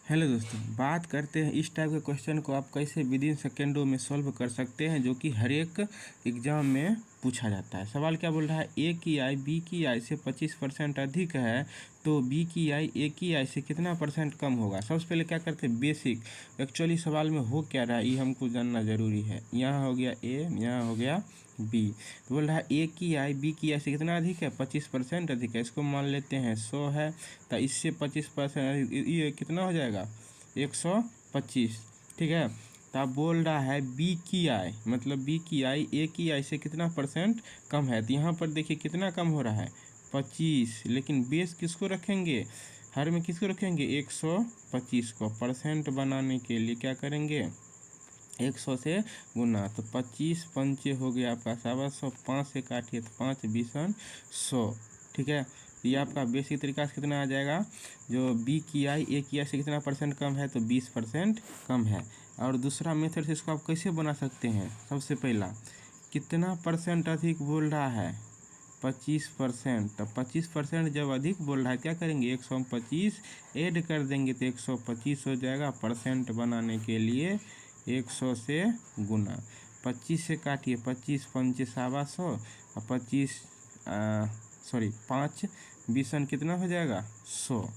Hello दोस्तों, बात करते हैं इस टाइप के क्वेश्चन को आप कैसे विद इन सेकेंडों में सॉल्व कर सकते हैं, जो कि हर एक एग्जाम में पूछा जाता है। सवाल क्या बोल रहा है, ए की आय बी की आय से 25% अधिक है तो बी की आय ए की आय से कितना परसेंट कम होगा। सबसे पहले क्या करते हैं, बेसिक एक्चुअली सवाल में हो क्या रहा है ये हमको जानना ज़रूरी है। यहाँ हो गया ए, यहाँ हो गया बी। तो बोल रहा है ए की आय बी की आय से कितना अधिक है, 25% अधिक है। इसको मान लेते हैं 100 है, तो इससे 25% ये कितना हो जाएगा 125। ठीक है, तो आप बोल रहा है बी की आय, मतलब बी की आय ए की आय से कितना परसेंट कम है। तो यहाँ पर देखिए कितना कम हो रहा है 25, लेकिन बेस किसको रखेंगे, हर में किसको रखेंगे 125 को। परसेंट बनाने के लिए क्या करेंगे 100 से गुना, तो 25 पंचे हो गया आपका 125, 5 से काटिए तो 5 बीसन 100। ठीक है, ये आपका बेसिक तरीका से कितना आ जाएगा, जो बी की आय ए की आय से कितना परसेंट कम है तो 20% कम है। और दूसरा मेथड से इसको आप कैसे बना सकते हैं, सबसे पहला कितना परसेंट अधिक बोल रहा है 25%। तो 25% जब अधिक बोल रहा है क्या करेंगे 125 ऐड कर देंगे तो 125 हो जाएगा। परसेंट बनाने के लिए 100 से गुना, 25 से काटिए 25 पंचे 125 और 25 5 बीसन कितना हो जाएगा 100।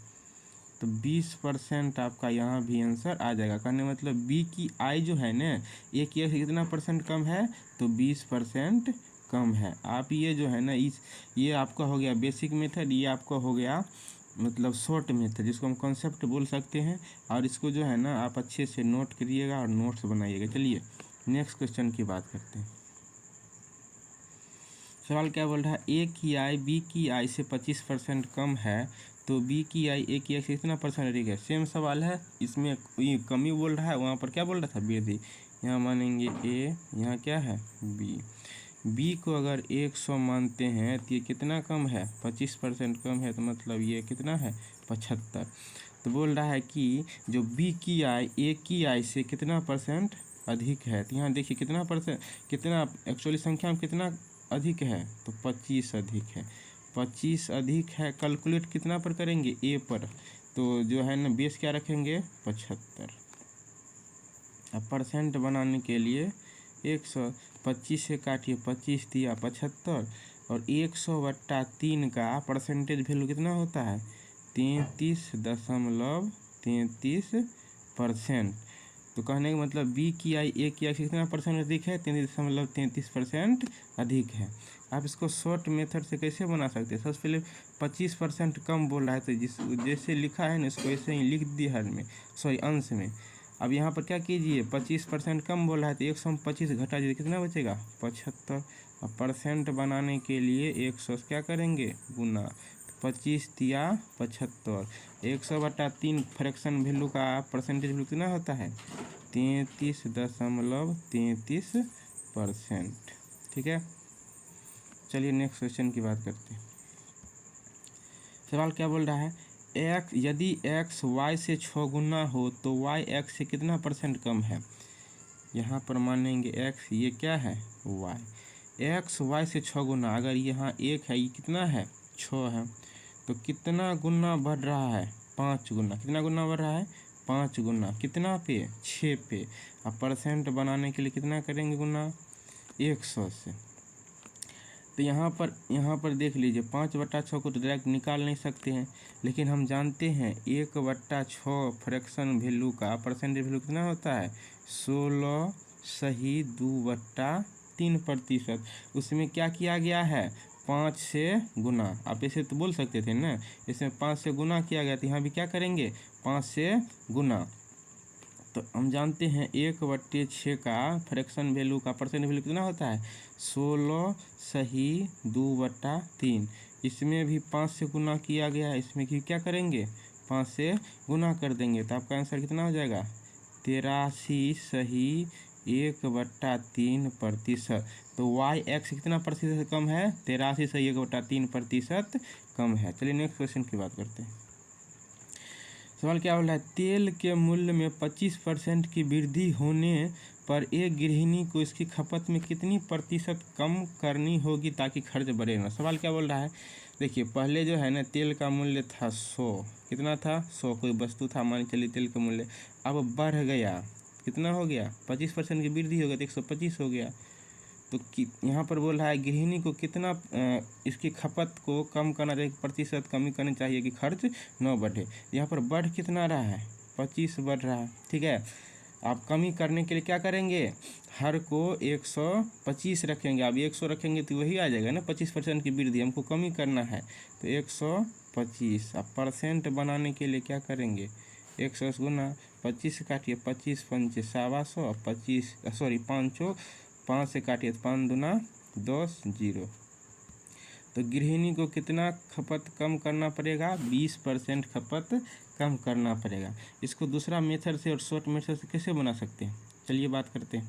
तो 20% आपका यहाँ भी आंसर आ जाएगा। कहने मतलब बी की आय जो है ना ए की आय से कितना परसेंट कम है तो 20% कम है। आप ये जो है ना ये आपका हो गया बेसिक मेथड, ये आपका हो गया मतलब शॉर्ट मेथड, जिसको हम कॉन्सेप्ट बोल सकते हैं। और इसको जो है ना आप अच्छे से नोट करिएगा और नोट्स बनाइएगा। चलिए नेक्स्ट क्वेश्चन की बात करते हैं। सवाल क्या बोल रहा है, ए की आय बी की आय से 25% कम है तो बी की आय ए की आय से कितना परसेंट अधिक है। सेम सवाल है, इसमें ये कमी बोल रहा है, वहाँ पर क्या बोल रहा था वृद्धि। यहाँ मानेंगे ए, यहाँ क्या है बी। बी को अगर 100 मानते हैं तो ये कितना कम है 25% कम है, तो मतलब ये कितना है 75। तो बोल रहा है कि जो बी की आय ए की आय से कितना परसेंट अधिक है। तो यहाँ देखिए कितना परसेंट, कितना एक्चुअली संख्या में कितना अधिक है तो 25 अधिक है। 25 अधिक है, कैलकुलेट कितना पर करेंगे ए पर, तो जो है ना बेस क्या रखेंगे 75। अब परसेंट बनाने के लिए 125 से काटिए 25 दिया 75 और 100/3 का परसेंटेज वैल्यू कितना होता है 33.33%। तो कहने का मतलब बी की आय ए की आय से कितना परसेंट अधिक है 33.33% अधिक है। आप इसको शॉर्ट मेथड से कैसे बना सकते हैं, सबसे पहले 25% कम बोल रहा है तो जैसे लिखा है ना इसको ऐसे ही लिख दिए हर में, सॉरी अंश में। अब यहाँ पर क्या कीजिए 25% कम बोल रहा है तो 125 घटा दीजिए कितना बचेगा 75। अब परसेंट बनाने के लिए 100 क्या करेंगे गुना, 25 दिया 75, 100/3 फ्रैक्शन वैल्यू का परसेंटेज वैल्यू कितना होता है 33.33%। ठीक है, चलिए नेक्स्ट क्वेश्चन की बात करते हैं। सवाल क्या बोल रहा है, यदि x y से 6 गुना हो तो y x से कितना परसेंट कम है। यहाँ पर मानेंगे x, ये क्या है y, x y से 6 गुना, अगर यहाँ 1 है ये कितना है 6 है, तो कितना गुना बढ़ रहा है 5 गुना। कितना गुना बढ़ रहा है 5 गुना, कितना पे 6 पे। अब परसेंट बनाने के लिए कितना करेंगे गुना 100 से। तो यहाँ पर देख लीजिए 5/6 को तो डायरेक्ट निकाल नहीं सकते हैं, लेकिन हम जानते हैं 1/6 फ्रैक्शन वैल्यू का परसेंटेज वैल्यू कितना होता है 16(2/3%। उसमें क्या किया गया है 5 से गुना, आप ऐसे तो बोल सकते थे ना, इसमें 5 से गुना किया गया, तो यहाँ भी क्या करेंगे 5 से गुना। तो हम जानते हैं 1/6 का फ्रैक्शन वैल्यू का परसेंट वैल्यू कितना होता है 16(2/3। इसमें भी 5 से गुना किया गया है, इसमें भी क्या करेंगे 5 से गुना कर देंगे, तो आपका आंसर कितना हो जाएगा 83.1/3%। तो y x कितना प्रतिशत कम है 83.1/3% कम है। चलिए नेक्स्ट क्वेश्चन की बात करते हैं। सवाल क्या बोल रहा है, तेल के मूल्य में 25% की वृद्धि होने पर एक गृहिणी को इसकी खपत में कितनी प्रतिशत कम करनी होगी ताकि खर्च बढ़े ना। सवाल क्या बोल रहा है, देखिए पहले जो है ना तेल का मूल्य था 100, कितना था 100, कोई वस्तु था, मान चलिए तेल का मूल्य अब बढ़ गया, कितना हो गया 25% की वृद्धि हो गई तो 125 हो गया। तो यहाँ पर बोल रहा है गृहिणी को कितना इसकी खपत को कम करना चाहिए, प्रतिशत कमी करनी चाहिए कि खर्च न बढ़े। यहाँ पर बढ़ कितना रहा है 25 बढ़ रहा है, ठीक है। आप कमी करने के लिए क्या करेंगे, हर को 125 रखेंगे, आप 100 रखेंगे तो वही आ जाएगा ना 25% की वृद्धि, हमको कमी करना है तो 125। अब परसेंट बनाने के लिए क्या करेंगे, 100 गुना 25 से काटिए 25 पंचे 125, 25 सॉरी 5 से काटिए 5 दूना 10 जीरो। तो गृहिणी को कितना खपत कम करना पड़ेगा, 20% खपत कम करना पड़ेगा। इसको दूसरा मेथड से और शॉर्ट मेथड से कैसे बना सकते हैं, चलिए बात करते हैं।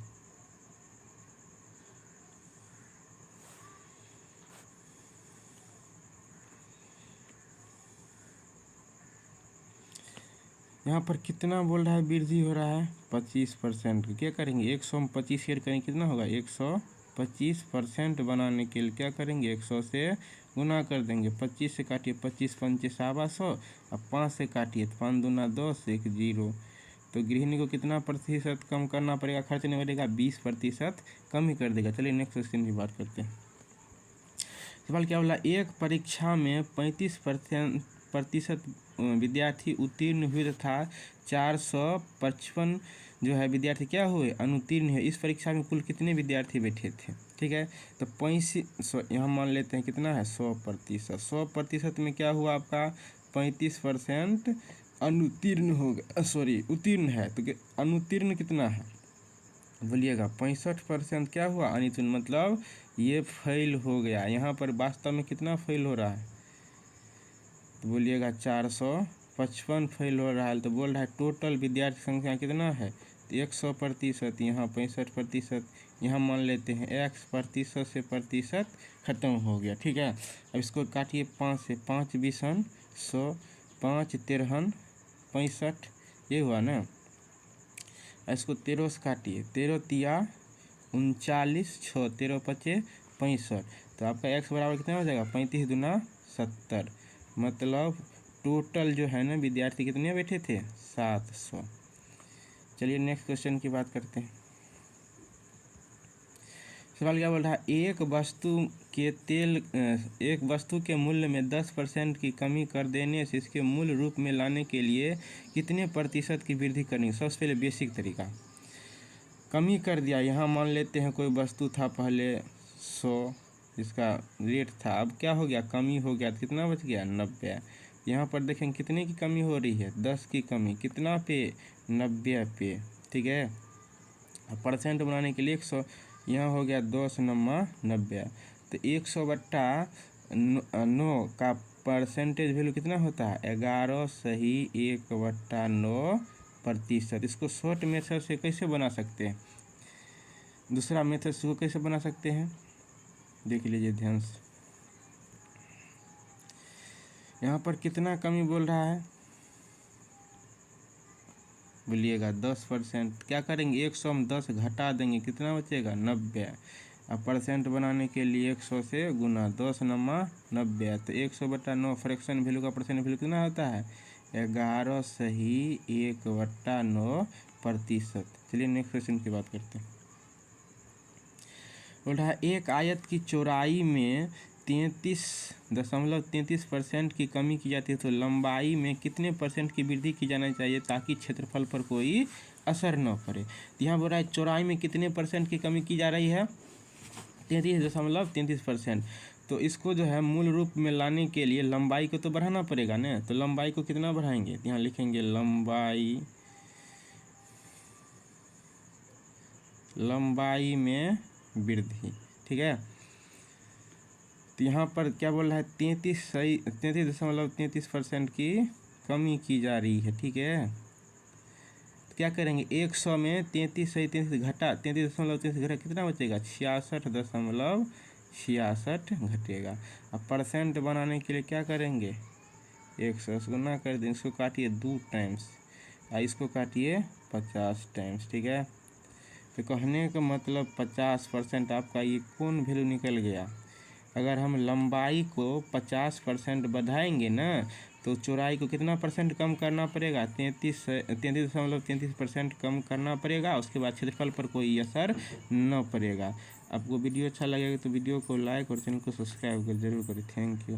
यहाँ पर कितना बोल रहा है वृद्धि हो रहा है 25%, क्या करेंगे 100 में 25 ऐड करेंगे कितना होगा 125% बनाने के लिए क्या करेंगे 100 से गुना कर देंगे, 25 से काटिए 25 पंचे 125, अब 5 से काटिए 5 दूना 10 1 जीरो। तो गृहिणी को कितना प्रतिशत कम करना पड़ेगा, खर्च नहीं बढ़ेगा 20% कम ही कर देगा। चलिए नेक्स्ट क्वेश्चन की बात करते हैं। सवाल क्या बोला, एक परीक्षा में 35% विद्यार्थी उत्तीर्ण हुए तथा 455 जो है विद्यार्थी क्या हुए अनुत्तीर्ण है। इस परीक्षा में कुल कितने विद्यार्थी बैठे थे, ठीक है। तो 35 यहाँ मान लेते हैं कितना है 100%, 100% में क्या हुआ आपका 35% अनुत्तीर्ण हो गया, सॉरी उत्तीर्ण है, तो अनुत्तीर्ण कितना है बोलिएगा 65% क्या हुआ अनुत्तीर्ण, मतलब ये फेल हो गया। यहाँ पर वास्तव में कितना फेल हो रहा है तो बोलिएगा 455 फेल हो रहा है। तो बोल रहा है टोटल विद्यार्थी संख्या कितना है तो 100%, यहाँ 65%, यहाँ मान लेते हैं x प्रतिशत से प्रतिशत खत्म हो गया, ठीक है। अब इसको काटिए 5 से, 5 बीसन 100, 5 तेरहन 65, ये हुआ ना। इसको 13 से काटिए, 13 तिया 39, 6 13 पचे 65, तो आपका x बराबर कितना हो जाएगा 35 दूना 70, मतलब टोटल जो है ना विद्यार्थी कितने बैठे थे 700। चलिए नेक्स्ट क्वेश्चन की बात करते हैं। सवाल क्या बोल रहा है, एक वस्तु के मूल्य में 10% की कमी कर देने से इसके मूल रूप में लाने के लिए कितने प्रतिशत की वृद्धि करनी। सबसे पहले बेसिक तरीका, कमी कर दिया, यहाँ मान लेते हैं कोई वस्तु था पहले 100 इसका रेट था, अब क्या हो गया कमी हो गया, तो कितना बच गया 90। यहाँ पर देखें कितने की कमी हो रही है 10 की कमी, कितना पे 90 पे, ठीक है। परसेंट बनाने के लिए 100, यहाँ हो गया 10 नम्मा 90, तो 100 बट्टा 9 का परसेंटेज वैल्यू कितना होता है 11 सही 1/9%। इसको शॉर्ट मेथड से कैसे बना सकते हैं, दूसरा मेथड से कैसे बना सकते हैं देख लीजिए ध्यान से। यहाँ पर कितना कमी बोल रहा है बोलिएगा 10%, क्या करेंगे 100 में 10 घटा देंगे कितना बचेगा 90। अब परसेंट बनाने के लिए 100 से गुना 10 नम्मा 90, तो 100/9 फ्रैक्शन वैल्यू का परसेंट वैल्यू कितना होता है 11 सही 1/9%। चलिए नेक्स्ट क्वेश्चन की बात करते हैं। बोल रहा है एक आयत की चौड़ाई में 33.33% की कमी की जाती है तो लंबाई में कितने परसेंट की वृद्धि की जाना चाहिए ताकि क्षेत्रफल पर कोई असर न पड़े। तो यहाँ बोल रहा है चौड़ाई में कितने परसेंट की कमी की जा रही है 33.33%। तो इसको जो है मूल रूप में लाने के लिए लंबाई को तो बढ़ाना पड़ेगा ना, तो लंबाई को कितना बढ़ाएंगे, यहाँ लिखेंगे लंबाई में वृद्धि, ठीक है। तो यहाँ पर क्या बोल रहा है 33.33% की कमी की जा रही है, ठीक है। तो क्या करेंगे 100 में 33 सही 33 घटा 33.33 घटा कितना बचेगा 66.66 घटेगा। अब परसेंट बनाने के लिए क्या करेंगे 100 से गुना कर दें, इसको काटिए 2 टाइम्स, इसको काटिए 50 टाइम्स, ठीक है। तो कहने का मतलब 50% आपका ये कौन वैल्यू निकल गया। अगर हम लंबाई को 50% बढ़ाएंगे ना तो चौड़ाई को कितना परसेंट कम करना पड़ेगा, 33.33% कम करना पड़ेगा। उसके बाद क्षेत्रफल पर कोई असर न पड़ेगा। आपको वीडियो अच्छा लगेगा तो वीडियो को लाइक और चैनल को सब्सक्राइब कर जरूर करें। Thank you.